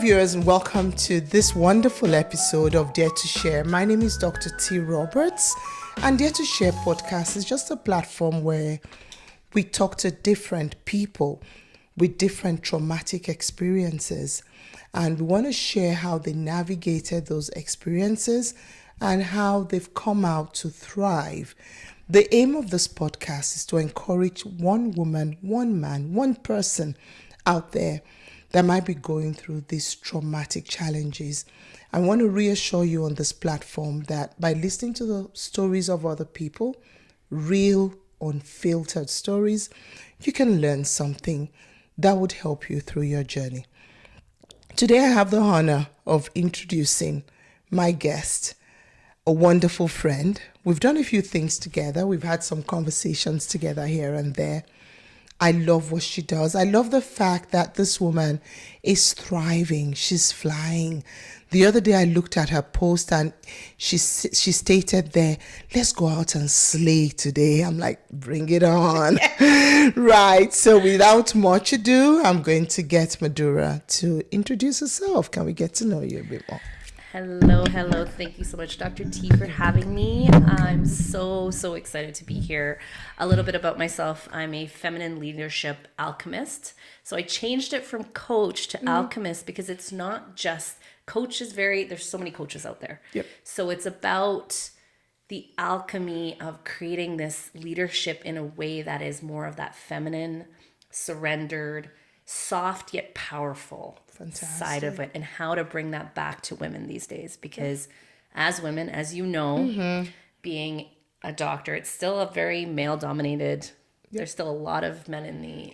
viewers, and welcome to this wonderful episode of Dare to Share. My name is Dr. T. Roberts, and Dare to Share podcast is just a platform where we talk to different people with different traumatic experiences, and we want to share how they navigated those experiences and how they've come out to thrive. The aim of this podcast is to encourage one woman, one man, one person out there that might be going through these traumatic challenges. I want to reassure you on this platform that by listening to the stories of other people, real, unfiltered stories, you can learn something that would help you through your journey. Today, I have the honor of introducing my guest, a wonderful friend. We've done a few things together. We've had some conversations together here and there. I love what she does. I love the fact that this woman is thriving. She's flying. The other day I looked at her post and she stated there, let's go out and slay today. I'm like, bring it on. Right. So without much ado, I'm going to get Madhura to introduce herself. Can we get to know you a bit more? Hello. Thank you so much, Dr. T, for having me. I'm so excited to be here. A little bit about myself. I'm a feminine leadership alchemist. So I changed it from coach to alchemist because it's not just coach is there's so many coaches out there. Yep. So it's about the alchemy of creating this leadership in a way that is more of that feminine, surrendered, soft yet powerful side of it, and how to bring that back to women these days, because as women, as you know, being a doctor, it's still a very male dominated. There's still a lot of men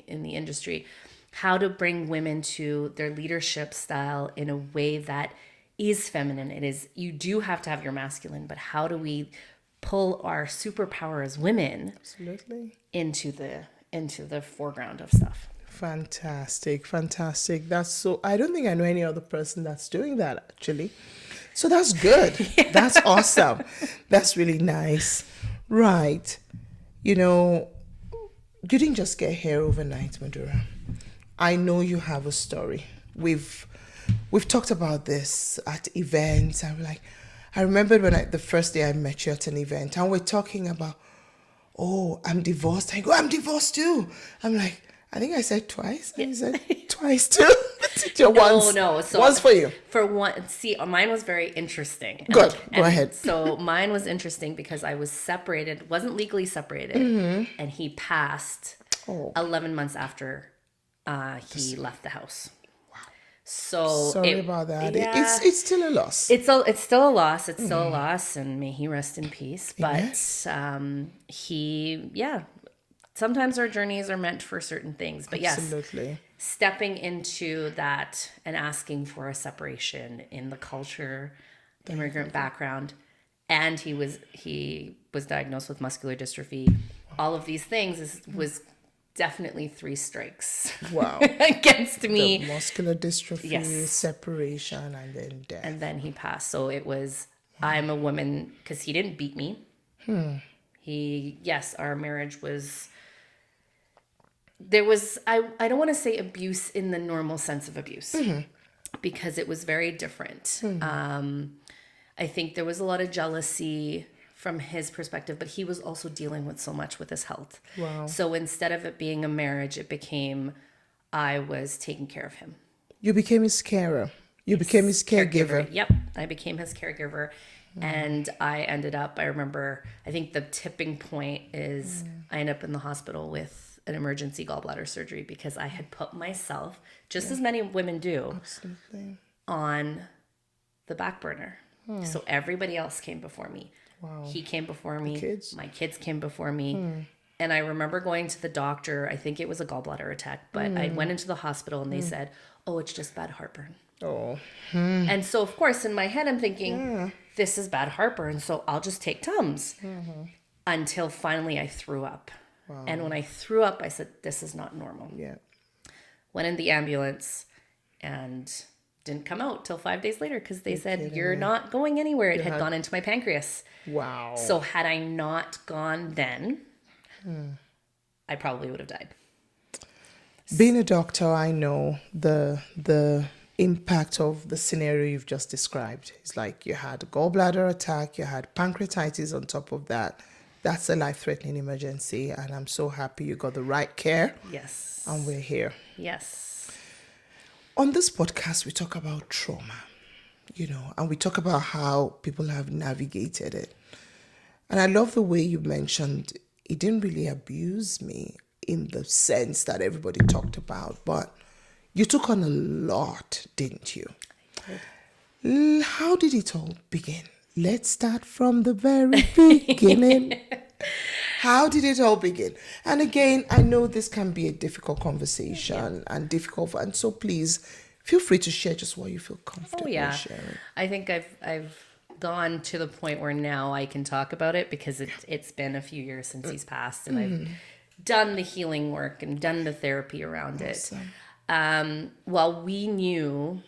in the industry. How to bring women to their leadership style in a way that is feminine. It is, you do have to have your masculine, but how do we pull our superpower as women into the foreground of stuff? Fantastic. That's so, I don't think I know any other person that's doing that actually. So that's good. Yeah. That's awesome. That's really nice. Right. You know, you didn't just get here overnight, Madhura. I know you have a story. We've talked about this at events. I remember when the first day I met you at an event and we're talking about, oh, I'm divorced. I go, I'm divorced too. I'm like, I think I said twice. Yeah. I said twice too. No. So once for you. For one, see, mine was very interesting. Good. Go ahead. So mine was interesting because I was separated, wasn't legally separated, and he passed 11 months after he left the house. Wow. So sorry about that. Yeah, it's still a loss. It's still a loss. It's still a loss, and may he rest in peace. But sometimes our journeys are meant for certain things. But Absolutely. Yes, stepping into that and asking for a separation in the culture, the immigrant background, and he was diagnosed with muscular dystrophy. All of these things was definitely 3 strikes. Wow. Against me. The muscular dystrophy, separation, and then death. And then he passed. So it was, I'm a woman, because he didn't beat me. Our marriage was, there was, I don't want to say abuse in the normal sense of abuse, because it was very different. I think there was a lot of jealousy from his perspective, but he was also dealing with so much with his health. Wow. So instead of it being a marriage, it became, I was taking care of him. You became his carer. You became his caregiver. Yep. I became his caregiver. And I ended up, I think the tipping point is I ended up in the hospital with an emergency gallbladder surgery because I had put myself, just as many women do, on the back burner. So everybody else came before me. Wow. He came before me. My kids came before me. And I remember going to the doctor. I think it was a gallbladder attack, but I went into the hospital and they said, oh, it's just bad heartburn. Oh. And so, of course, in my head, I'm thinking, this is bad heartburn, so I'll just take Tums. Until finally I threw up. Wow. And when I threw up, I said, this is not normal. Yeah. Went in the ambulance and didn't come out till 5 days later because they said, you're not going anywhere. It had gone into my pancreas. Wow. So had I not gone then, I probably would have died. Being a doctor, I know the impact of the scenario you've just described. It's like you had a gallbladder attack, you had pancreatitis on top of that. That's a life-threatening emergency, and I'm so happy you got the right care. Yes. And we're here. Yes. On this podcast, we talk about trauma, and we talk about how people have navigated it. And I love the way you mentioned it didn't really abuse me in the sense that everybody talked about, but you took on a lot, didn't you? I did. How did it all begin? Let's start from the very beginning. How did it all begin? And again, I know this can be a difficult conversation and difficult, and so please feel free to share just what you feel comfortable sharing. I think I've gone to the point where now I can talk about it because it's been a few years since he's passed, and I've done the healing work and done the therapy around it. Well, we knew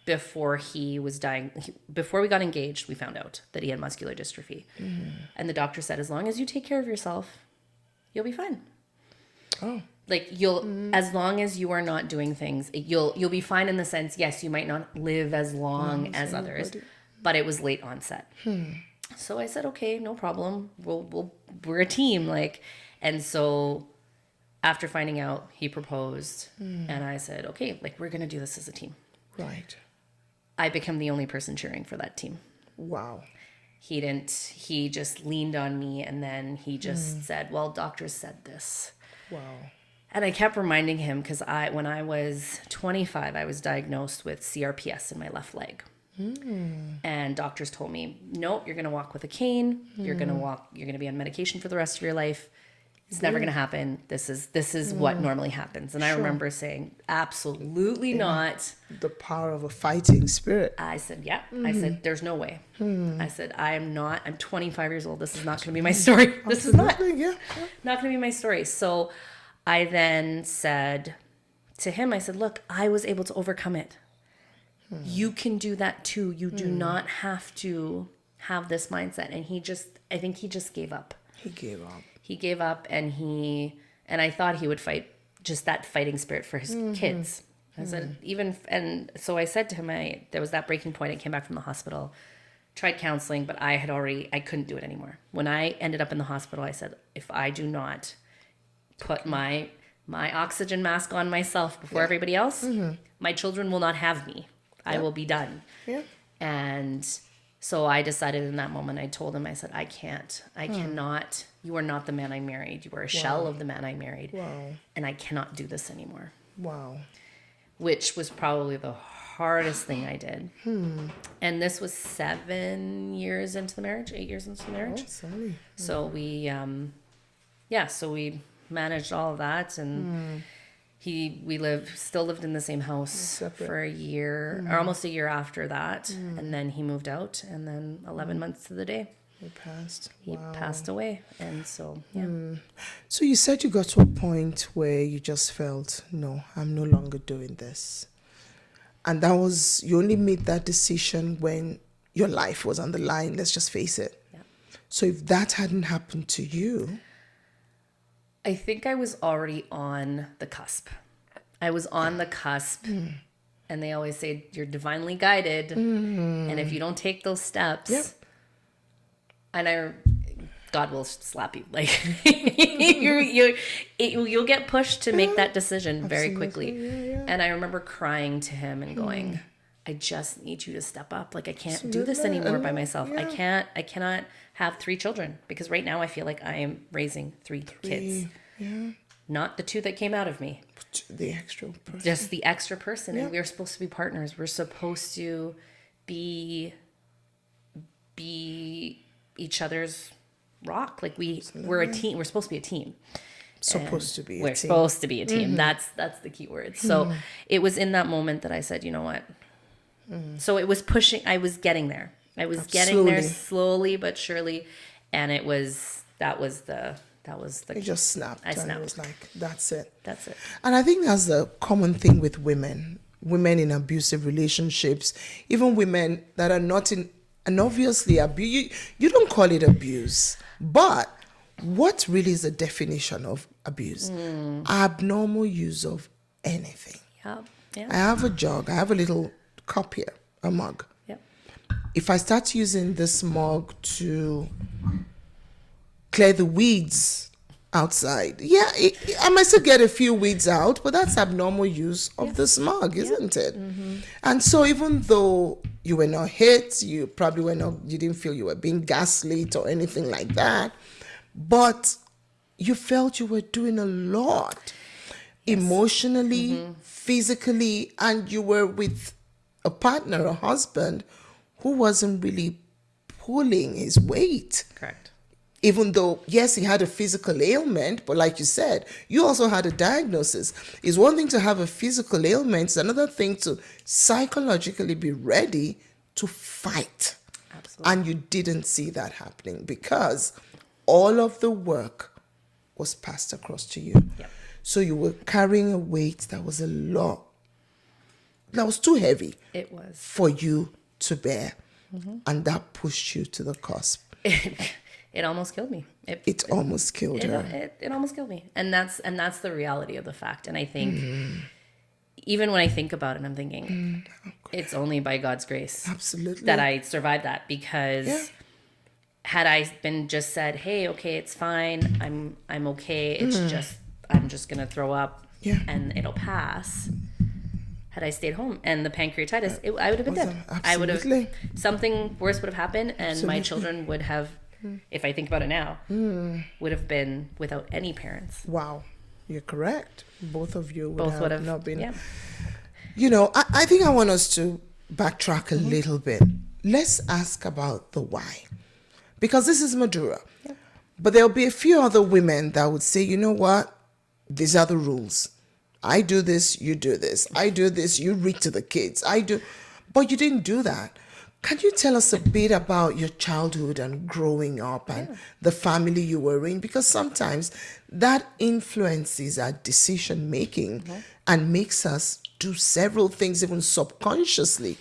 before he was dying, before we got engaged, we found out that he had muscular dystrophy. And the doctor said, as long as you take care of yourself, you'll be fine. Oh. Like as long as you are not doing things, you'll be fine in the sense, yes, you might not live as long as others, but it was late onset. So I said, okay, no problem. We're a team. And so after finding out, he proposed and I said, okay, we're going to do this as a team. Right. I became the only person cheering for that team. Wow. He just leaned on me and then he just said, well, doctors said this. Wow. And I kept reminding him because when I was 25, I was diagnosed with CRPS in my left leg. And doctors told me, no, you're going to walk with a cane. You're going to be on medication for the rest of your life. It's never going to happen. This is what normally happens. And I remember saying, absolutely not. The power of a fighting spirit. I said, yeah. I said, there's no way. I said, I'm 25 years old. This is not going to be my story. This is not going to be my story. So I then said to him, I said, look, I was able to overcome it. You can do that too. You do not have to have this mindset. And I think he just gave up. He gave up and I thought he would fight, just that fighting spirit for his kids. I said, and so I said to him, there was that breaking point. I came back from the hospital, tried counseling, but I couldn't do it anymore. When I ended up in the hospital, I said, if I do not put my oxygen mask on myself before everybody else, my children will not have me. I will be done. Yeah. And so I decided in that moment, I told him, I said, I cannot, you are not the man I married. You are a shell of the man I married. Wow. And I cannot do this anymore. Wow. Which was probably the hardest thing I did. And this was 7 years into the marriage, 8 years into the marriage. Oh, sorry. So we, so we managed all of that and we still lived in the same house for a year or almost a year after that. And then he moved out and then 11 months to the day he passed away. And so, So you said you got to a point where you just felt, no, I'm no longer doing this. And you only made that decision when your life was on the line. Let's just face it. Yeah. So if that hadn't happened to you, I think I was already on the cusp. And they always say you're divinely guided. And if you don't take those steps, God will slap you. You'll get pushed to make that decision very quickly. Yeah. And I remember crying to him and going, I just need you to step up. I can't do this anymore by myself. Yeah. I cannot have 3 children because right now I feel like I am raising 3 kids. Yeah. Not the 2 that came out of me. The extra person. Just the extra person. Yeah. And we're supposed to be partners. We're supposed to be each other's rock. We're a team. We're supposed to be a team. Supposed to be a team. That's the key word. So it was in that moment that I said, you know what? So it was pushing. I was getting there. Getting there slowly but surely. And that was the it just snapped. I snapped. And it was like, that's it. That's it. And I think that's the common thing with women in abusive relationships, even women that are not in, and obviously abuse, you don't call it abuse, but what really is the definition of abuse? Abnormal use of anything. Yep. Yeah. I have a jug. I have a little cup here, a mug. Yeah. If I start using this mug to clear the weeds outside, I might still get a few weeds out, but that's abnormal use of this mug, isn't it? Mm-hmm. And so even though you were not hit, you didn't feel you were being gaslit or anything like that, but you felt you were doing a lot emotionally, physically, and you were with a partner, a husband, who wasn't really pulling his weight. Correct. Even though, yes, he had a physical ailment, but like you said, you also had a diagnosis. It's one thing to have a physical ailment, it's another thing to psychologically be ready to fight. Absolutely. And you didn't see that happening because all of the work was passed across to you. Yep. So you were carrying a weight that was a lot, that was too heavy. It was. For you to bear. Mm-hmm. And that pushed you to the cusp. It almost killed me. It almost killed her. It almost killed me. And that's the reality of the fact. And I think even when I think about it, I'm thinking it's only by God's grace Absolutely. that I survived that, because had I been just said, hey, okay, it's fine. I'm okay. It's just, I'm just going to throw up and it'll pass. Had I stayed home and the pancreatitis, I would have been dead. Absolutely. I would have, something worse would have happened, and Absolutely. my children would have, if I think about it now, would have been without any parents. Wow. You're correct. Both of you would have not been. Yeah. You know, I think I want us to backtrack a little bit. Let's ask about the why. Because this is Madhura. Yeah. But there'll be a few other women that would say, you know what? These are the rules. I do this, you do this. I do this, you read to the kids. I do. But you didn't do that. Can you tell us a bit about your childhood and growing up and the family you were in? Because sometimes that influences our decision making and makes us do several things even subconsciously.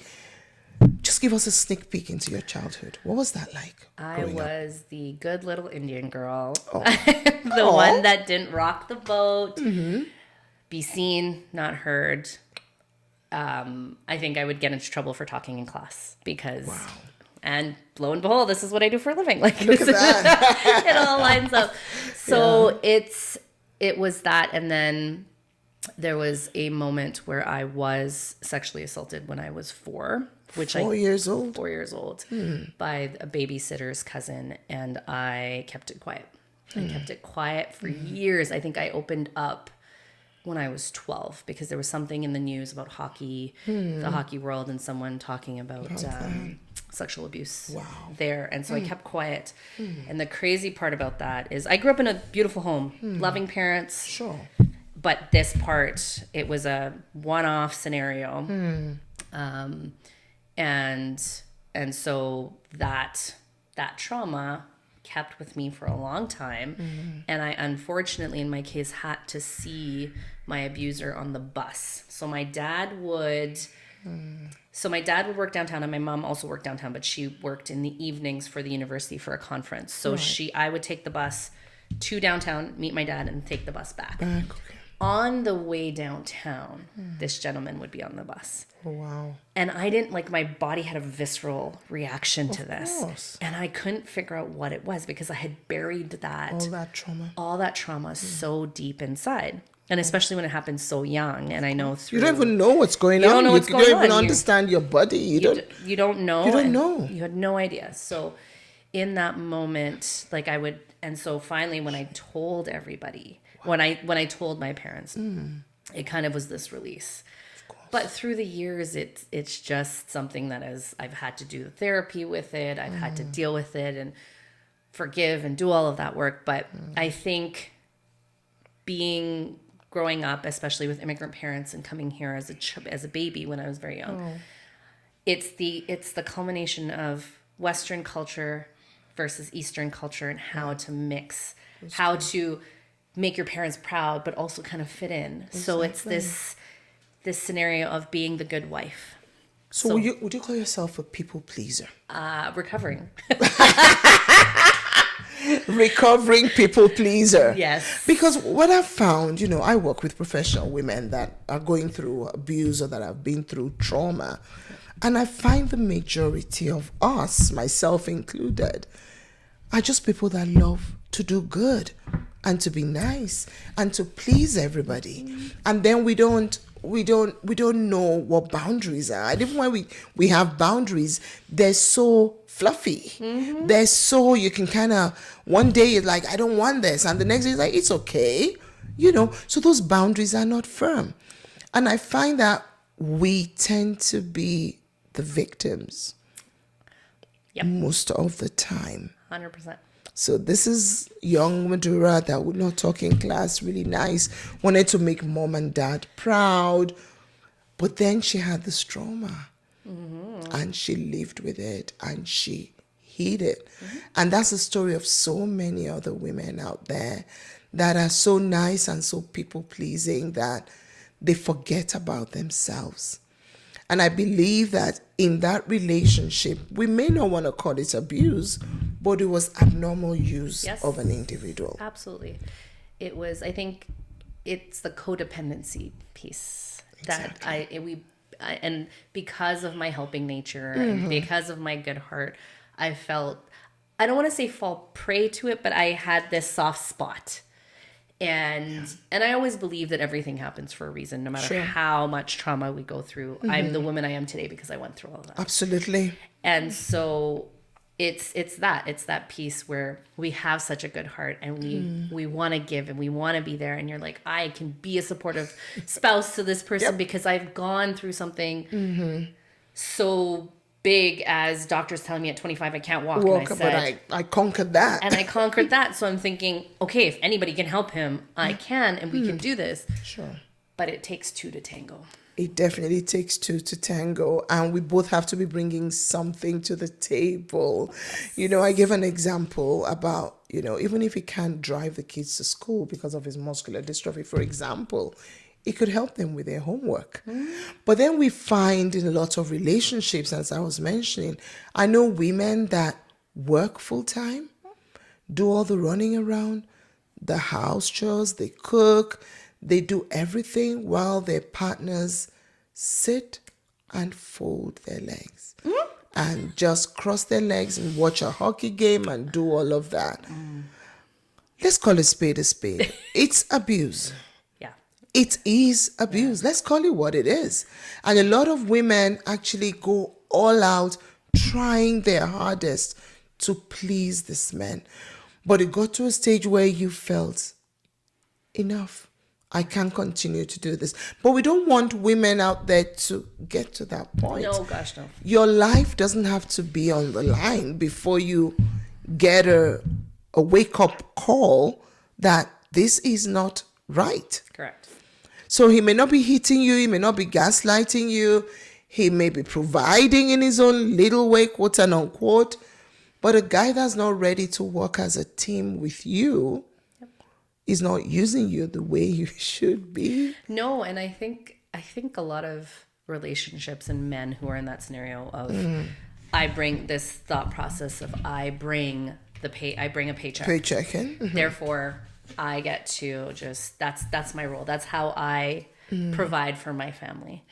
Just give us a sneak peek into your childhood. What was that like? I was the good little Indian girl. The one that didn't rock the boat, be seen, not heard. I think I would get into trouble for talking in class because, and lo and behold, this is what I do for a living. Like, look at that. It all lines up. So it was that. And then there was a moment where I was sexually assaulted when I was 4. 4 years old? 4 years old by a babysitter's cousin. And I kept it quiet. I kept it quiet for years. I think I opened up when I was 12 because there was something in the news about hockey, the hockey world, and someone talking about sexual abuse there. And so I kept quiet. And the crazy part about that is I grew up in a beautiful home, loving parents. Sure. But this part, it was a one-off scenario. And so that trauma kept with me for a long time. And I unfortunately, in my case, had to see my abuser on the bus. So my dad would work downtown, and my mom also worked downtown, but she worked in the evenings for the university for a conference. So I would take the bus to downtown, meet my dad, and take the bus back. Okay. On the way downtown, this gentleman would be on the bus. Oh, wow. And I didn't, like, my body had a visceral reaction to this. Course. And I couldn't figure out what it was because I had buried all that trauma so deep inside. And especially when it happens so young. And I know you don't even know what's going on. You don't know what's going on. You don't even understand your body. You don't know. You don't know. You had no idea. So in that moment, like and so finally when I told everybody, when I told my parents, it kind of was this release. But through the years, it's just something that I've had to do the therapy with it. I've had to deal with it and forgive and do all of that work. But I think growing up, especially with immigrant parents and coming here as a baby when I was very young, it's the culmination of Western culture versus Eastern culture and how to mix, how to make your parents proud, but also kind of fit in. Exactly. So it's this scenario of being the good wife. So would you call yourself a people pleaser? Recovering. recovering people pleaser. Yes. Because what I've found, I work with professional women that are going through abuse or that have been through trauma. And I find the majority of us, myself included, are just people that love to do good and to be nice and to please everybody. And then we don't know what boundaries are. And even when we have boundaries, they're so fluffy. They're so, you can kind of, one day you're like, I don't want this, and the next day it's like, it's okay. So those boundaries are not firm. And I find that we tend to be the victims most of the time. 100%. So this is young Madhura that would not talk in class, really nice, wanted to make mom and dad proud. But then she had this trauma and she lived with it and she hid it. And that's the story of so many other women out there that are so nice and so people-pleasing that they forget about themselves. And I believe that in that relationship, we may not want to call it abuse, but it was abnormal use of an individual. Absolutely. It was, I think it's the codependency piece that and because of my helping nature and because of my good heart, I felt, I don't want to say fall prey to it, but I had this soft spot. And I always believe that everything happens for a reason, no matter how much trauma we go through. I'm the woman I am today because I went through all of that. Absolutely. And so it's that piece where we have such a good heart and we want to give and we want to be there. And you're like, I can be a supportive spouse to this person because I've gone through something so big as doctors telling me at 25 I can't walk. And I said, but I conquered that. And I conquered that. So I'm thinking, okay, if anybody can help him, I can, and we can do this. Sure. But it takes two to tango. It definitely takes two to tango, and we both have to be bringing something to the table. I give an example about, even if he can't drive the kids to school because of his muscular dystrophy, for example, it could help them with their homework. But then we find in a lot of relationships, as I was mentioning, I know women that work full time, do all the running around, the house chores, they cook, they do everything while their partners sit and fold their legs and just cross their legs and watch a hockey game and do all of that. Let's call a spade a spade. It's abuse. It is abuse. Let's call it what it is. And a lot of women actually go all out trying their hardest to please this man. But it got to a stage where you felt, enough. I can't continue to do this. But we don't want women out there to get to that point. No, gosh, no. Your life doesn't have to be on the line before you get a wake-up call that this is not right. Correct. So he may not be hitting you, he may not be gaslighting you, he may be providing in his own little way, quote and unquote, but a guy that's not ready to work as a team with you is not using you the way you should be. No, and I think a lot of relationships and men who are in that scenario of I bring this thought process of I bring a paycheck. Paycheck in. Therefore, I get to just that's my role. That's how I provide for my family.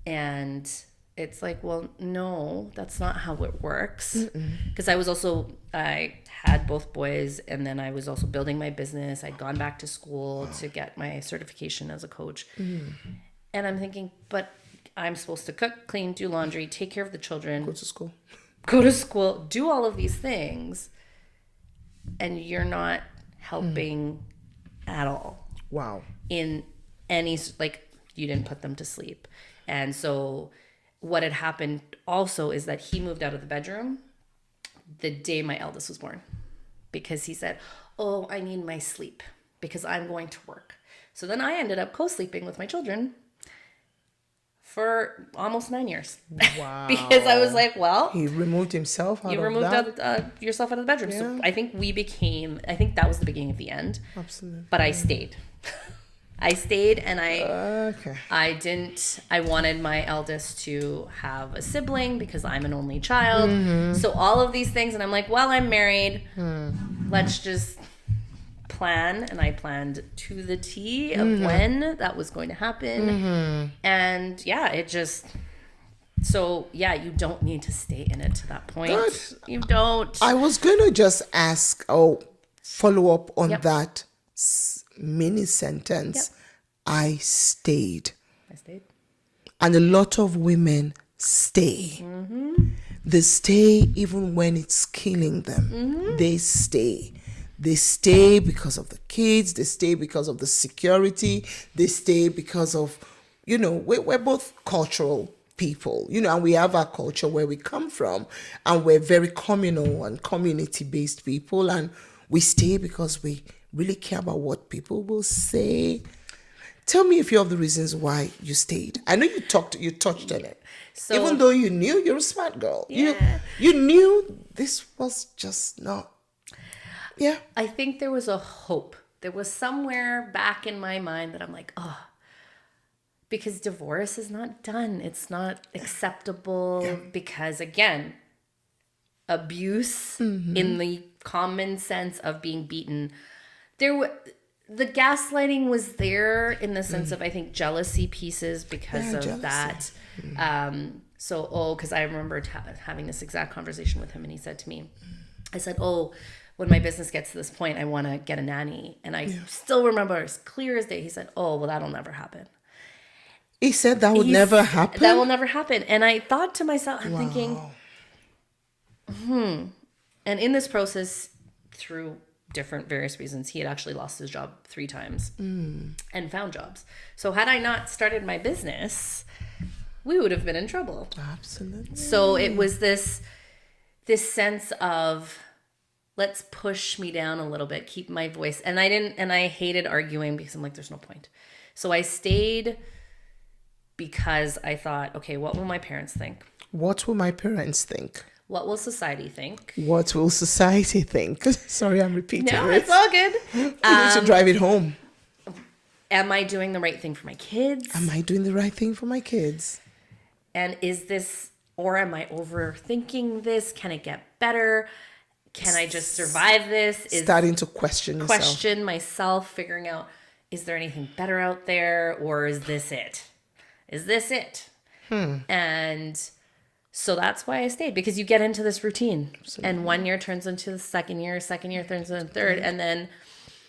And it's like, well, no, that's not how it works. Because I had both boys, and then I was also building my business. I'd gone back to school to get my certification as a coach. And I'm thinking, but I'm supposed to cook, clean, do laundry, take care of the children. Go to school, do all of these things. And you're not helping at all. Wow. In any, you didn't put them to sleep. And so what had happened also is that he moved out of the bedroom the day my eldest was born, because he said, oh, I need my sleep because I'm going to work. So then I ended up co-sleeping with my children for almost 9 years. Wow. Because I was like, well, he removed himself out of that. You removed yourself out of the bedroom. Yeah. So I think that was the beginning of the end. Absolutely. But I stayed. And I wanted my eldest to have a sibling because I'm an only child. So all of these things, and I'm like, well, I'm married. let's just plan. And I planned to the T of when that was going to happen. And yeah, it just... So, yeah, you don't need to stay in it to that point. Good. You don't. I was going to just ask, follow up on Yep. that mini sentence. Yep. I stayed. I stayed. And a lot of women stay. They stay even when it's killing them. They stay. They stay because of the kids. They stay because of the security. They stay because of, we're both cultural people, and we have our culture where we come from, and we're very communal and community-based people, and we stay because we really care about what people will say. Tell me a few of the reasons why you stayed. I know you touched on it. So, even though you knew, you're a smart girl. Yeah. You knew this was just not. Yeah. I think there was a hope. There was somewhere back in my mind that I'm like, because divorce is not done. It's not acceptable because, again, abuse in the common sense of being beaten. The gaslighting was there in the sense of, I think, jealousy pieces because of jealousy. That. Because I remember having this exact conversation with him, and he said to me, I said, when my business gets to this point, I want to get a nanny. And I still remember as clear as day, he said, well, that'll never happen. He said that would never happen? That will never happen. And I thought to myself, I'm thinking, And in this process, through different various reasons, he had actually lost his job 3 times and found jobs. So had I not started my business, we would have been in trouble. Absolutely. So it was this sense of, let's push me down a little bit, keep my voice. And I hated arguing because I'm like, there's no point. So I stayed because I thought, okay, what will my parents think? What will my parents think? What will society think? What will society think? Sorry, I'm repeating No, it. it's all good. You need to drive it home. Am I doing the right thing for my kids? Am I doing the right thing for my kids? And is this, or am I overthinking this? Can it get better? Can I just survive this? Starting to question yourself. Question myself, figuring out, is there anything better out there? Or is this it? Is this it? And so that's why I stayed, because you get into this routine. Absolutely. And 1 year turns into the second year turns into the third. And then,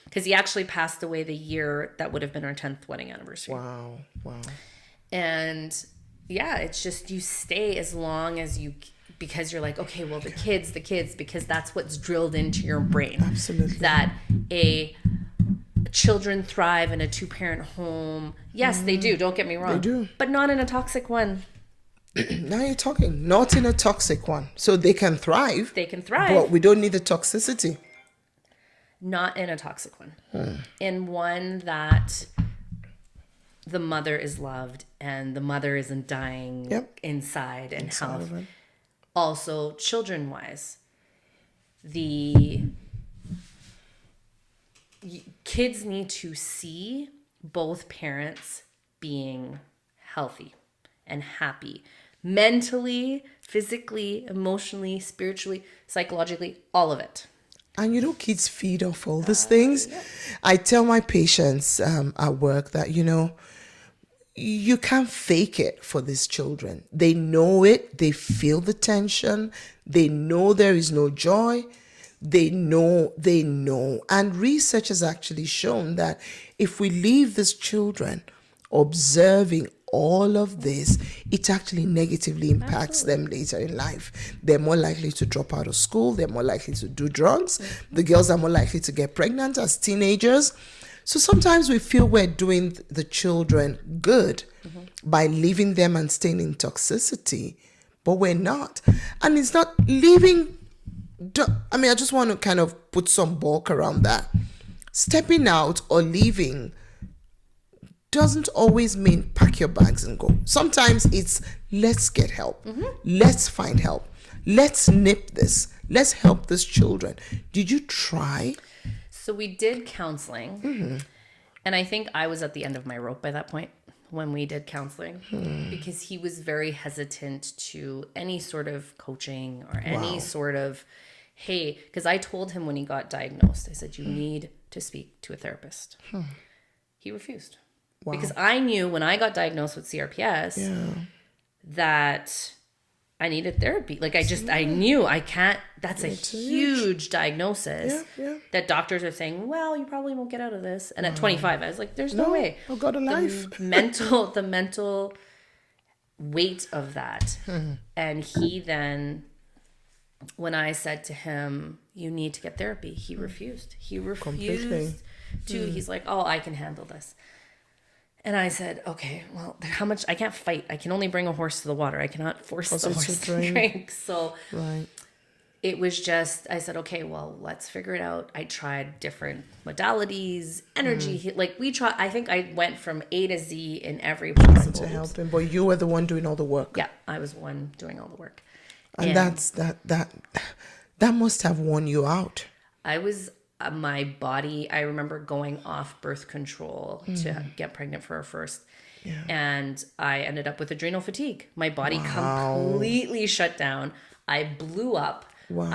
because he actually passed away the year that would have been our 10th wedding anniversary. Wow. And yeah, it's just, you stay as long as you, because you're like, okay, well, the kids, because that's what's drilled into your brain. Absolutely. That children thrive in a 2-parent home. Yes, they do. Don't get me wrong. They do. But not in a toxic one. Now you're talking. Not in a toxic one. So they can thrive. They can thrive. But we don't need the toxicity. Not in a toxic one. In one that the mother is loved and the mother isn't dying inside and health. Also, children-wise, the kids need to see both parents being healthy and happy. Mentally, physically, emotionally, spiritually, psychologically, all of it. And kids feed off all these things. Yeah. I tell my patients at work that, you can't fake it for these children. They know it. They feel the tension. They know there is no joy. They know. And research has actually shown that if we leave these children observing all of this, it actually negatively impacts them later in life. They're more likely to drop out of school. They're more likely to do drugs. The girls are more likely to get pregnant as teenagers. So sometimes we feel we're doing the children good by leaving them and staying in toxicity, but we're not. And it's not leaving. I just want to kind of put some bulk around that. Stepping out or leaving doesn't always mean pack your bags and go. Sometimes it's let's get help. Let's find help. Let's nip this. Let's help these children. Did you try? So we did counseling, and I think I was at the end of my rope by that point when we did counseling, because he was very hesitant to any sort of coaching or any sort of, hey, because I told him when he got diagnosed, I said, you need to speak to a therapist. He refused. Wow. Because I knew when I got diagnosed with CRPS that I needed therapy. Like I knew I can't, that's a huge diagnosis that doctors are saying, well, you probably won't get out of this. And at 25, I was like, there's no way. I've got a life. The mental weight of that. And he then, when I said to him, you need to get therapy, he refused. He refused Completely. He's like, oh, I can handle this. And I said, okay, well, how much? I can't fight. I can only bring a horse to the water. I cannot force the horse to drink. So it was just, I said, okay, well, let's figure it out. I tried different modalities, energy. Like I think I went from A to Z in every possible. To help him, but you were the one doing all the work. Yeah, I was one doing all the work. And that must have worn you out. I was, my body, I remember going off birth control to get pregnant for our first. Yeah. And I ended up with adrenal fatigue. My body completely shut down. I blew up. Wow.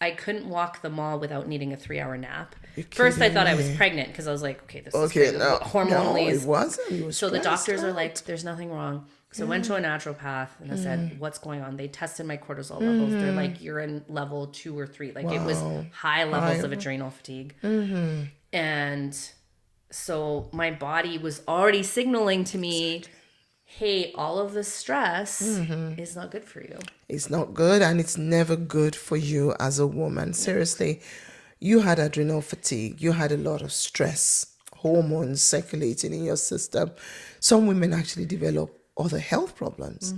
I couldn't walk the mall without needing a 3-hour nap. First, I thought I was pregnant because I was like, okay, this is crazy. Hormonally. No, it wasn't. You were so the doctors are like, there's nothing wrong. So I went to a naturopath and I said, what's going on? They tested my cortisol levels. They're like, you're in level 2 or 3. Like it was high levels of adrenal fatigue. And so my body was already signaling to me, hey, all of the stress is not good for you. It's not good, and it's never good for you as a woman. Seriously, you had adrenal fatigue. You had a lot of stress, hormones circulating in your system. Some women actually develop other health problems,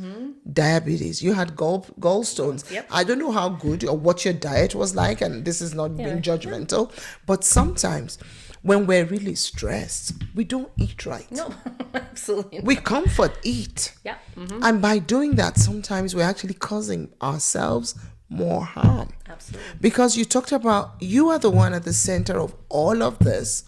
diabetes. You had gallstones. Yep. I don't know how good or what your diet was like, and this is not being judgmental, but sometimes when we're really stressed, we don't eat right. No, absolutely not. We comfort eat. Yeah. And by doing that, sometimes we're actually causing ourselves more harm. Absolutely. Because you talked about, you are the one at the center of all of this.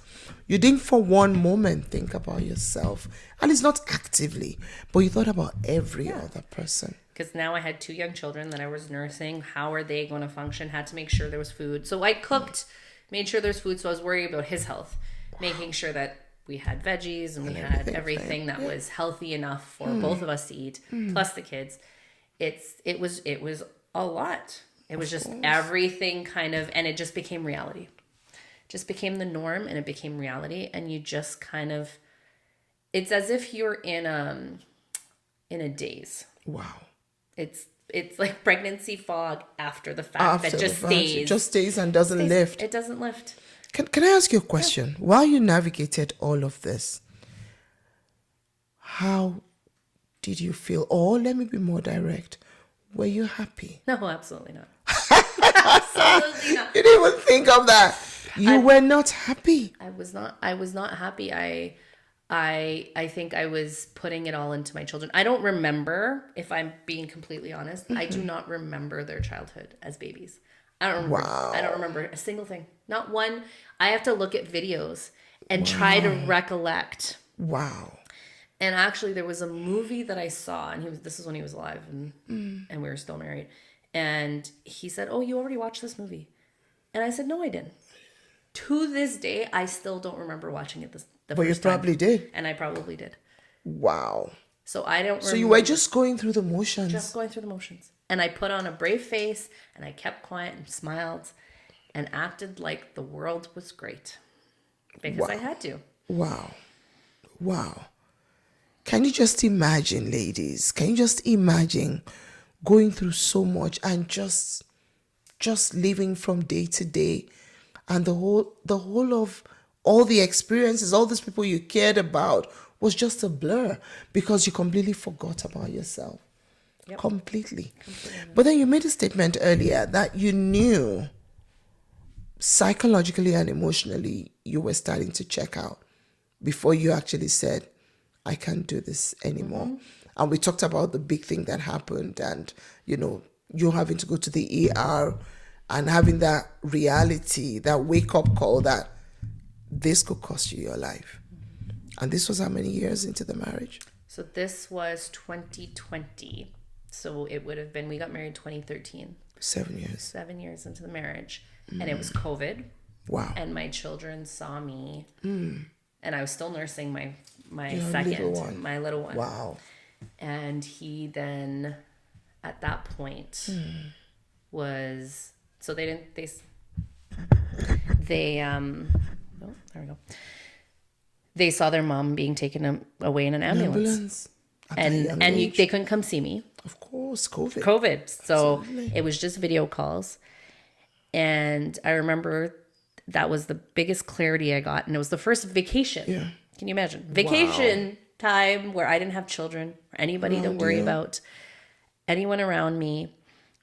You didn't for one moment think about yourself. And it's not actively, but you thought about every other person. Because now I had 2 young children that I was nursing. How are they going to function? Had to make sure there was food. So I cooked, made sure there's food. So I was worried about his health, making sure that we had veggies and we had everything that was healthy enough for both of us to eat, plus the kids. It was a lot. It was just everything kind of, and it just became reality. Just became the norm, and it became reality. And you just kind of, it's as if you're in a daze. Wow. It's like pregnancy fog after the fact that just stays. It just stays and doesn't lift. It doesn't lift. Can I ask you a question? Yeah. While you navigated all of this, how did you feel? Or let me be more direct. Were you happy? No, absolutely not. Absolutely not. You didn't even think of that. You were not happy. I was not happy. I think I was putting it all into my children. I don't remember, if I'm being completely honest, I do not remember their childhood as babies. I don't remember. Wow. I don't remember a single thing. Not one. I have to look at videos and try to recollect. Wow. And actually, there was a movie that I saw, and this is when he was alive, and we were still married. And he said, "Oh, you already watched this movie?" And I said, "No, I didn't." To this day, I still don't remember watching it the first time. But you probably did. And I probably did. Wow. So I don't remember. So you were just going through the motions. Just going through the motions. And I put on a brave face, and I kept quiet and smiled and acted like the world was great. Because I had to. Wow. Wow. Can you just imagine, ladies? Can you just imagine going through so much and just living from day to day, and the whole of all the experiences, all these people you cared about was just a blur because you completely forgot about yourself. Yep. Completely. But then you made a statement earlier that you knew psychologically and emotionally you were starting to check out before you actually said, I can't do this anymore. And we talked about the big thing that happened, and you having to go to the ER and having that reality, that wake-up call that this could cost you your life. And this was how many years into the marriage? So this was 2020. So it would have been, we got married 2013. 7 years. 7 years into the marriage. And it was COVID. Wow. And my children saw me. And I was still nursing my Your second, little one. my little one. Wow. And he then, at that point, was, so they didn't, oh, there we go. They saw their mom being taken away in an ambulance. And they couldn't come see me. Of course, COVID. So Absolutely. it was just video calls. And I remember that was the biggest clarity I got. And it was the first vacation. Yeah. Can you imagine? Vacation time where I didn't have children or anybody to worry about, anyone around me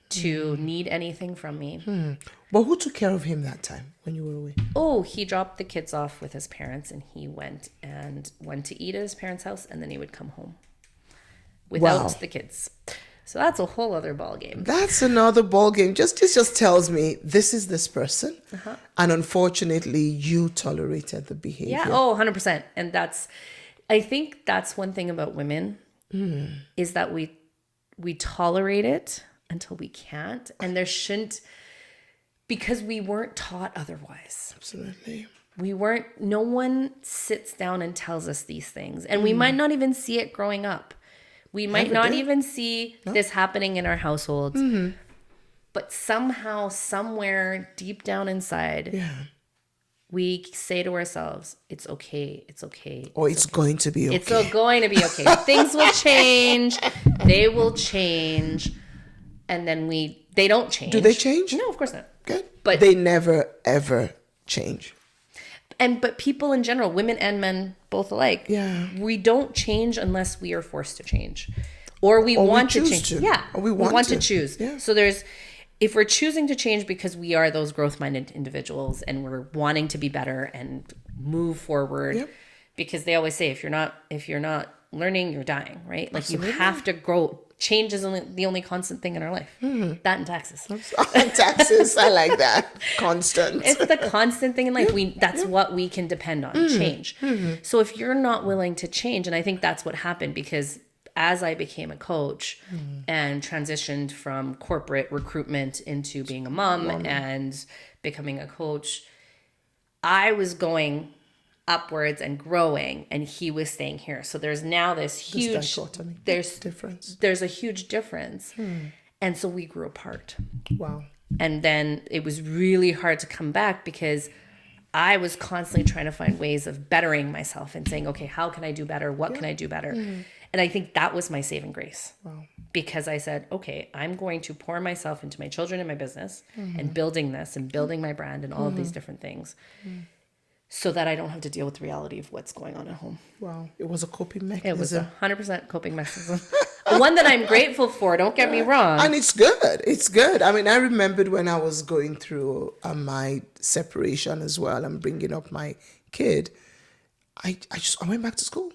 to need anything from me. But who took care of him that time when you were away? Oh, he dropped the kids off with his parents and he went to eat at his parents' house, and then he would come home without the kids. So that's a whole other ball game. That's another ball game. This just tells me this is this person. And unfortunately, you tolerated the behavior. Yeah, 100%. And I think that's one thing about women is that we tolerate it until we can't. And there shouldn't, because we weren't taught otherwise. Absolutely. No one sits down and tells us these things. And we might not even see it growing up. We might not even see this happening in our households. But somehow, somewhere deep down inside, we say to ourselves, it's okay, it's okay. Or it's going to be okay. It's going to be okay. Things will change. They will change. And then they don't change. Do they change? No, of course not. Good. But they never, ever change. But people in general, women and men both alike, we don't change unless we are forced to change. Or we want to change. Yeah. Or we want to choose. Yeah. So if we're choosing to change because we are those growth-minded individuals and we're wanting to be better and move forward, because they always say if you're not learning, you're dying, right? Like you have to grow. Change is the only constant thing in our life. That and taxes. Taxes, I like that. Constant. It's the constant thing in life. That's what we can depend on, change. So if you're not willing to change, and I think that's what happened, because as I became a coach and transitioned from corporate recruitment into being a mom and becoming a coach, I was going upwards and growing, and he was staying here. So there's now this huge difference. There's a huge difference. And so we grew apart. Wow. And then it was really hard to come back because I was constantly trying to find ways of bettering myself and saying, okay, how can I do better? What can I do better? And I think that was my saving grace. Wow. Because I said, okay, I'm going to pour myself into my children and my business and building this and building my brand and all of these different things. So that I don't have to deal with the reality of what's going on at home. Wow. It was a coping mechanism. It was 100% coping mechanism. One that I'm grateful for, don't get me wrong. And it's good. It's good. I mean, I remembered when I was going through my separation as well and bringing up my kid, I went back to school.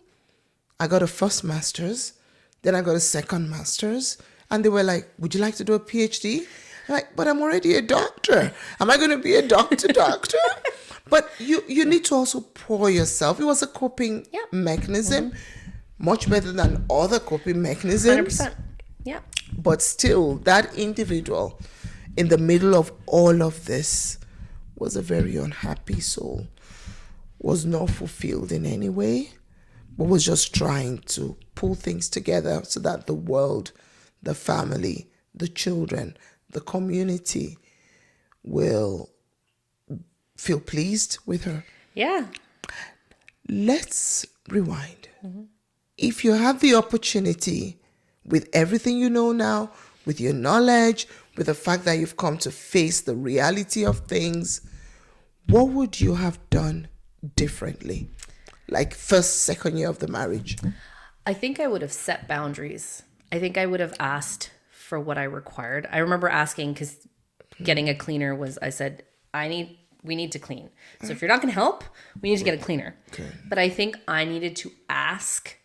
I got a first master's, then I got a second master's, and they were like, would you like to do a PhD? I'm like, but I'm already a doctor. Am I going to be a doctor? But you need to also pour yourself. It was a coping mechanism, much better than other coping mechanisms. 100%. Yeah. But still, that individual in the middle of all of this was a very unhappy soul, was not fulfilled in any way, but was just trying to pull things together so that the world, the family, the children, the community will feel pleased with her. Yeah. Let's rewind. If you have the opportunity, with everything you know now, with your knowledge, with the fact that you've come to face the reality of things, what would you have done differently? Like first, second year of the marriage. I think I would have set boundaries. I think I would have asked for what I required. I remember asking, because getting a cleaner was, I said, we need to clean. So if you're not going to help, we need to get a cleaner. Okay. But I think I needed to ask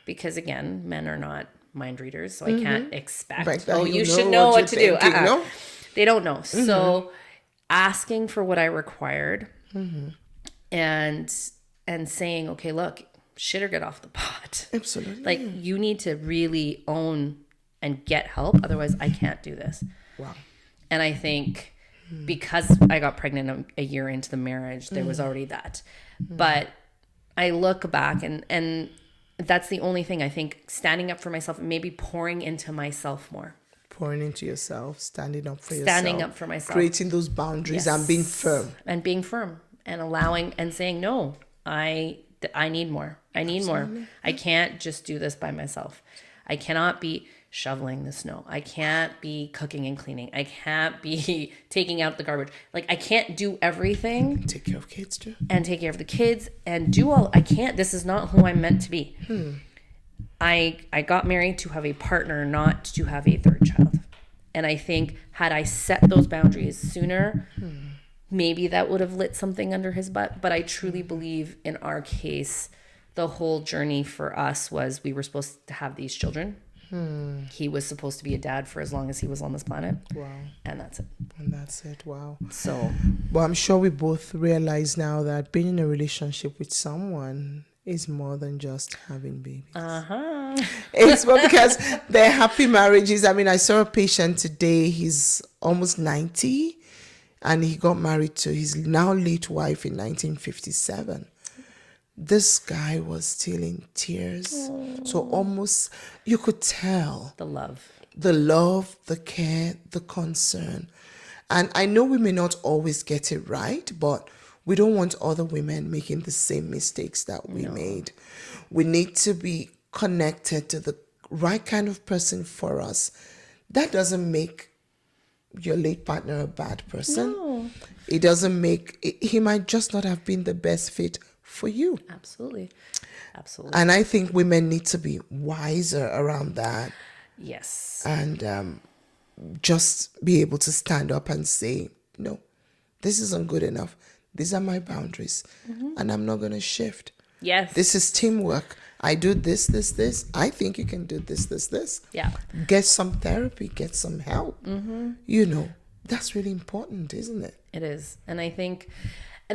because, again, men are not mind readers. So I can't expect, you should know what to do. No? They don't know. So asking for what I required and saying, okay, look, shit or get off the pot. Absolutely. Like you need to really own and get help. Otherwise, I can't do this. Wow. And I think because I got pregnant a year into the marriage, there was already that. But I look back and that's the only thing. I think standing up for myself and maybe pouring into myself more. Pouring into yourself, standing up for yourself. Standing up for myself. Creating those boundaries and being firm. And being firm and allowing and saying, no, I need more. I need more. I can't just do this by myself. I cannot be shoveling the snow. I can't be cooking and cleaning. I can't be taking out the garbage. Like, I can't do everything. Take care of kids too. And take care of the kids and do all. I can't. This is not who I'm meant to be. I got married to have a partner, not to have a third child. And I think had I set those boundaries sooner, maybe that would have lit something under his butt. But I truly believe in our case, the whole journey for us was we were supposed to have these children. He was supposed to be a dad for as long as he was on this planet. Wow. And that's it. And that's it. Wow. So. Well, I'm sure we both realize now that being in a relationship with someone is more than just having babies. It's more because they're happy marriages. I mean, I saw a patient today. He's almost 90 and he got married to his now late wife in 1957. This guy was still in tears. Aww. So almost you could tell the love, the care, the concern. And I know we may not always get it right, but we don't want other women making the same mistakes that we made. We need to be connected to the right kind of person for us. That doesn't make your late partner a bad person. No. It doesn't make, he might just not have been the best fit for you. Absolutely. And I think women need to be wiser around that. Yes. And just be able to stand up and say, no, this isn't good enough. These are my boundaries. And I'm not going to shift. Yes. This is teamwork. I do this. I think you can do this. Yeah. Get some therapy, get some help. You know, that's really important, isn't it? It is. And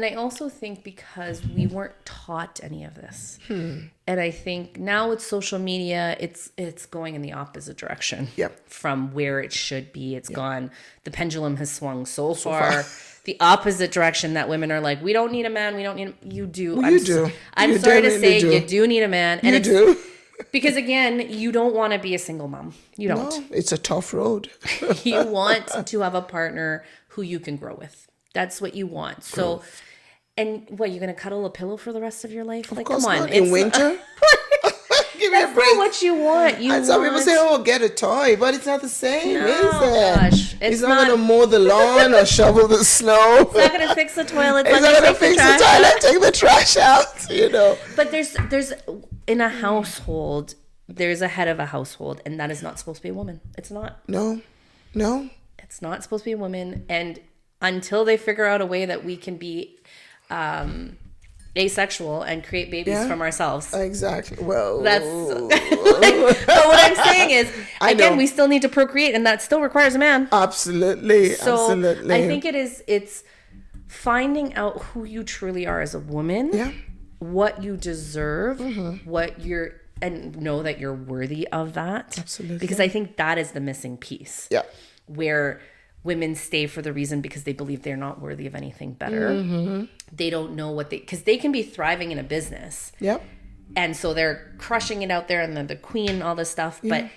I also think because we weren't taught any of this. And I think now with social media, it's going in the opposite direction from where it should be. It's gone. The pendulum has swung so far. The opposite direction that women are like, we don't need a man. We don't need you do. Well, you do. I'm sorry to say you do need a man. And you do. Because again, you don't want to be a single mom. You don't. No, it's a tough road. You want to have a partner who you can grow with. That's what you want. So, and what, you're going to cuddle a pillow for the rest of your life? Like, come on. In winter? Give me a break. That's not what you want. And some people say, oh, get a toy. But it's not the same, is it? Gosh. It's not going to mow the lawn or shovel the snow. It's not going to fix the toilet. It's not going to fix the toilet, take the trash out, you know. But there's in a household, there's a head of a household, and that is not supposed to be a woman. It's not. No. It's not supposed to be a woman. And until they figure out a way that we can be asexual and create babies from ourselves. Exactly. Well, that's but what I'm saying is, again, we still need to procreate, and that still requires a man. Absolutely. I think it's finding out who you truly are as a woman, what you deserve, and know that you're worthy of that. Absolutely. Because I think that is the missing piece. Yeah. Where women stay for the reason because they believe they're not worthy of anything better. They don't know because they can be thriving in a business. Yep. And so they're crushing it out there and they're the queen and all this stuff. Yeah. But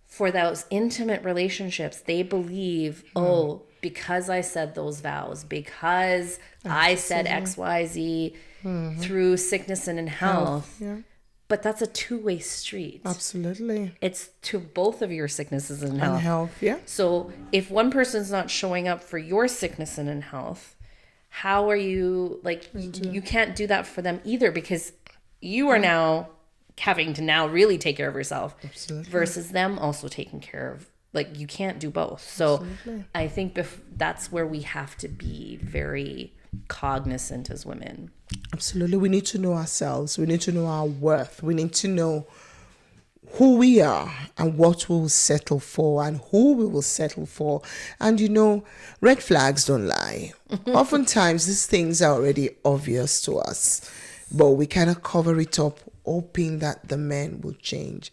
for those intimate relationships, they believe, because I said those vows, because I said X, Y, Z through sickness and in health. Yeah. But that's a two-way street. Absolutely. It's to both of your sicknesses and health. Yeah. So if one person's not showing up for your sickness and in health, how are you, you can't do that for them either, because you are now having to now really take care of yourself. Absolutely. Versus them also taking care of, you can't do both. So absolutely. I think that's where we have to be very cognizant as women. Absolutely. We need to know ourselves. We need to know our worth. We need to know who we are and what we will settle for and who we will settle for. And red flags don't lie. Oftentimes these things are already obvious to us, but we kind of cover it up, hoping that the men will change.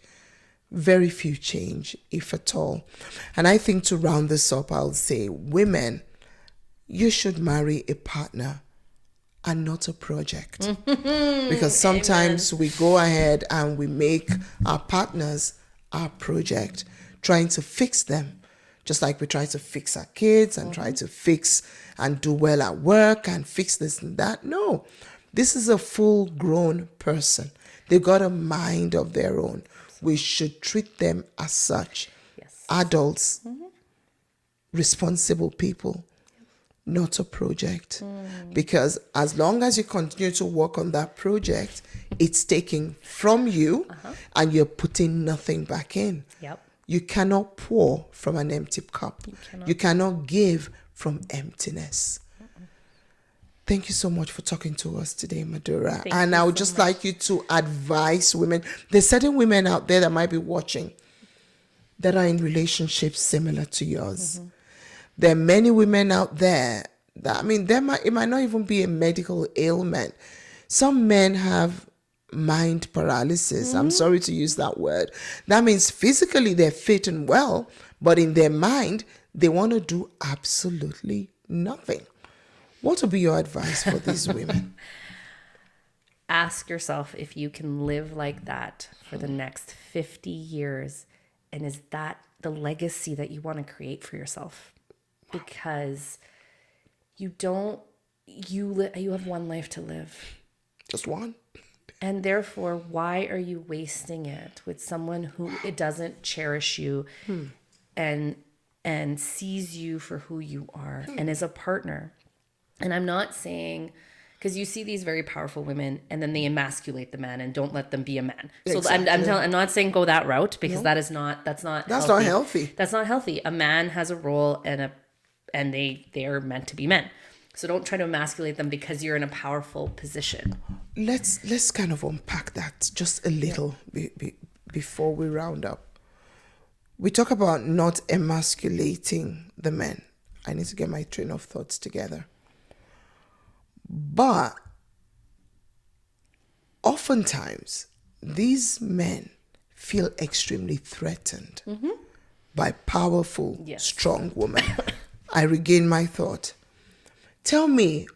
Very few change, if at all. And I think to round this up, I'll say, women, you should marry a partner and not a project. Because sometimes we go ahead and we make our partners our project, trying to fix them. Just like we try to fix our kids and try to fix and do well at work and fix this and that. No, this is a full-grown person. They've got a mind of their own. We should treat them as such. Yes. Adults, responsible people, not a project. Because as long as you continue to work on that project, it's taking from you and you're putting nothing back in. Yep. You cannot pour from an empty cup. You cannot give from emptiness. Thank you so much for talking to us today, Madhura. And I would just like you to advise women. There's certain women out there that might be watching that are in relationships similar to yours. There are many women out there that, it might not even be a medical ailment. Some men have mind paralysis. I'm sorry to use that word. That means physically they're fit and well, but in their mind, they want to do absolutely nothing. What would be your advice for these women? Ask yourself if you can live like that for the next 50 years. And is that the legacy that you want to create for yourself? Because you have one life to live. Just one. And therefore, why are you wasting it with someone who it doesn't cherish you and sees you for who you are and is a partner? And I'm not saying, because you see these very powerful women and then they emasculate the man and don't let them be a man. So Exactly. I'm not saying go that route, because that's not healthy. That's not healthy. A man has a role and they are meant to be men. So don't try to emasculate them because you're in a powerful position. Let's kind of unpack that just a little before we round up. We talk about not emasculating the men. I need to get my train of thoughts together. But oftentimes, these men feel extremely threatened by powerful, strong women. I regain my thought. Tell me,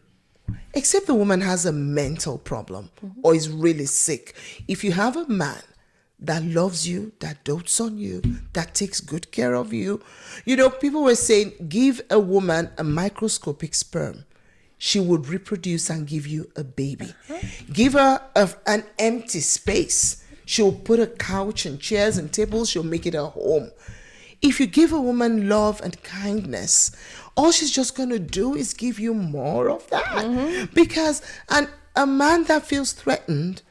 except the woman has a mental problem or is really sick, if you have a man that loves you, that dotes on you, that takes good care of you, people were saying, give a woman a microscopic sperm. She would reproduce and give you a baby. Give her an empty space. She'll put a couch and chairs and tables. She'll make it a home. If you give a woman love and kindness, all she's just going to do is give you more of that. Because a man that feels threatened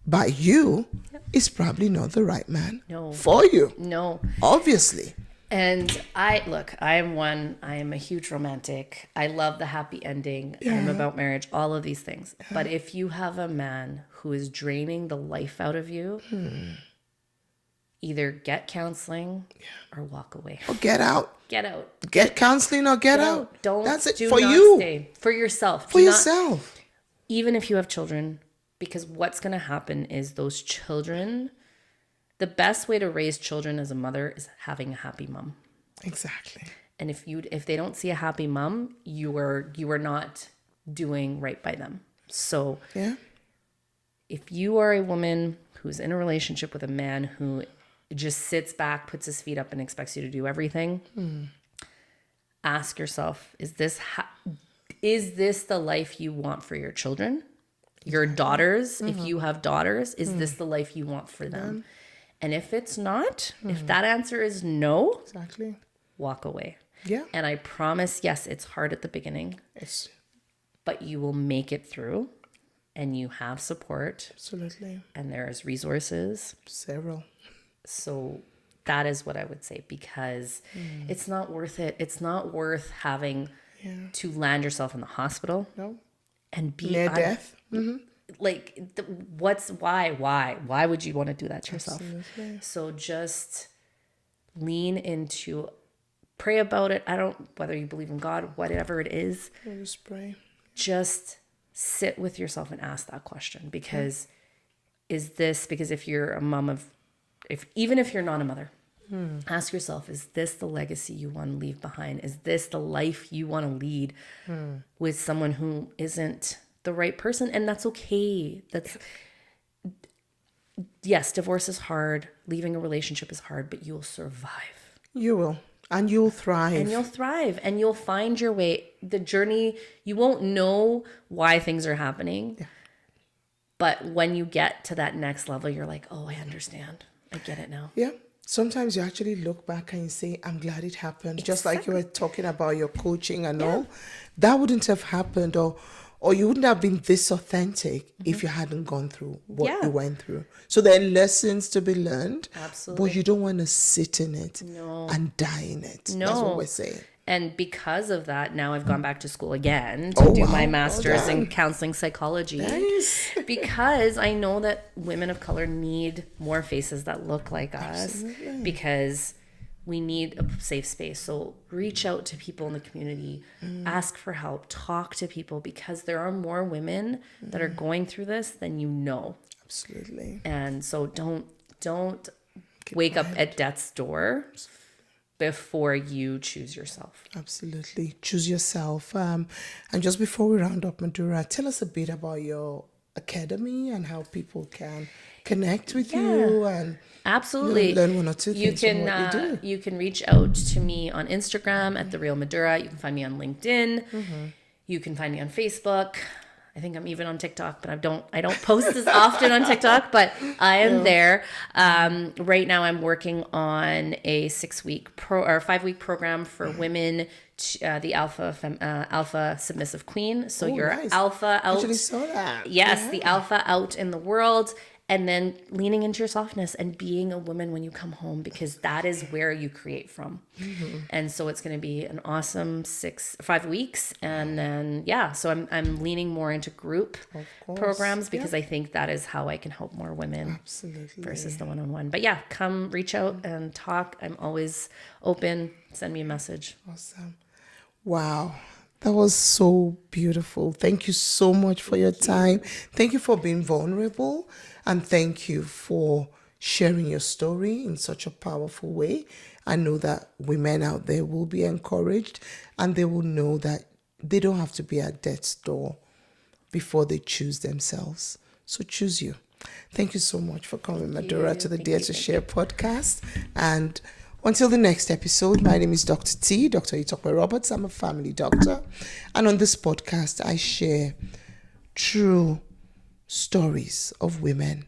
by you is probably not the right man for you. No. Obviously. And I am a huge romantic. I love the happy ending. I'm about marriage, all of these things. But if you have a man who is draining the life out of you, either get counseling or walk away. Or get out. Get out. Get counseling or get out. That's it. For you. Stay. For yourself. For yourself. Even if you have children, because what's going to happen is those children... The best way to raise children as a mother is having a happy mom. Exactly. And if they don't see a happy mom, you are not doing right by them. So if you are a woman who's in a relationship with a man who just sits back, puts his feet up, and expects you to do everything, ask yourself: is this the life you want for your children, your daughters? If you have daughters, is this the life you want for them? And if it's not, if that answer is no, walk away. Yeah. And I promise, yes, it's hard at the beginning. Yes. But you will make it through, and you have support. Absolutely. And there's resources. Several. So that is what I would say, because it's not worth it. It's not worth having to land yourself in the hospital. No. And be near death. Like, why would you want to do that to yourself? Absolutely. So just lean into, pray about it. Whether you believe in God, whatever it is, just pray. Just sit with yourself and ask that question, because because if you're a mom of Even if you're not a mother, ask yourself, is this the legacy you want to leave behind? Is this the life you want to lead with someone who isn't the right person? And that's okay. Yes, divorce is hard. Leaving a relationship is hard, but you'll survive. You will. And you'll thrive. And you'll thrive. And you'll find your way. The journey, you won't know why things are happening. Yeah. But when you get to that next level, you're like, oh, I understand. I get it now. Yeah. Sometimes you actually look back and you say, I'm glad it happened. Exactly. Just like you were talking about your coaching and all. That wouldn't have happened, or you wouldn't have been this authentic if you hadn't gone through what you went through. So there are lessons to be learned. Absolutely. But you don't want to sit in it and die in it. No. That's what we're saying. And because of that, now I've gone back to school again to do my master's in counseling psychology. Nice. Because I know that women of color need more faces that look like us. Absolutely. Because we need a safe space. So reach out to people in the community, ask for help, talk to people, because there are more women that are going through this than you know. Absolutely. And so don't wake up at death's door before you choose yourself. Absolutely. Choose yourself. And just before we round up, Madhura, tell us a bit about your academy and how people can connect with you and absolutely learn one or two things from what you do. You can reach out to me on Instagram at The Real Madhura. You can find me on LinkedIn. You can find me on Facebook. I think I'm even on TikTok, but I don't post as often on TikTok, but I am there. Right now I'm working on a 5-week program for women, the alpha submissive queen. So you're nice. Alpha out. I actually saw that. Yes, the alpha out in the world. And then leaning into your softness and being a woman when you come home, because that is where you create from. And so it's going to be an awesome 5 weeks. And then, so I'm leaning more into group programs, because I think that is how I can help more women. Absolutely. Versus the one-on-one. But come reach out and talk. I'm always open. Send me a message. Awesome. Wow. That was so beautiful. Thank you so much for your time. Thank you for being vulnerable. And thank you for sharing your story in such a powerful way. I know that women out there will be encouraged, and they will know that they don't have to be at death's door before they choose themselves. So choose you. Thank you so much for coming, Madhura, to the Dare to Share podcast. And until the next episode, my name is Dr. T, Dr. Itokwe Roberts. I'm a family doctor. And on this podcast, I share true stories of women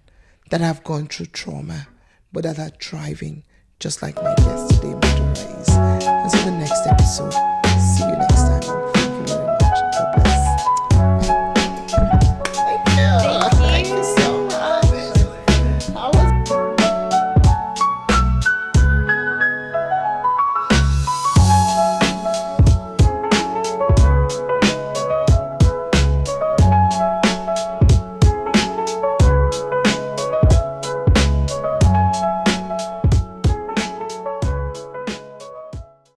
that have gone through trauma, but that are thriving, just like my guest today, Madhura is. Until the next episode.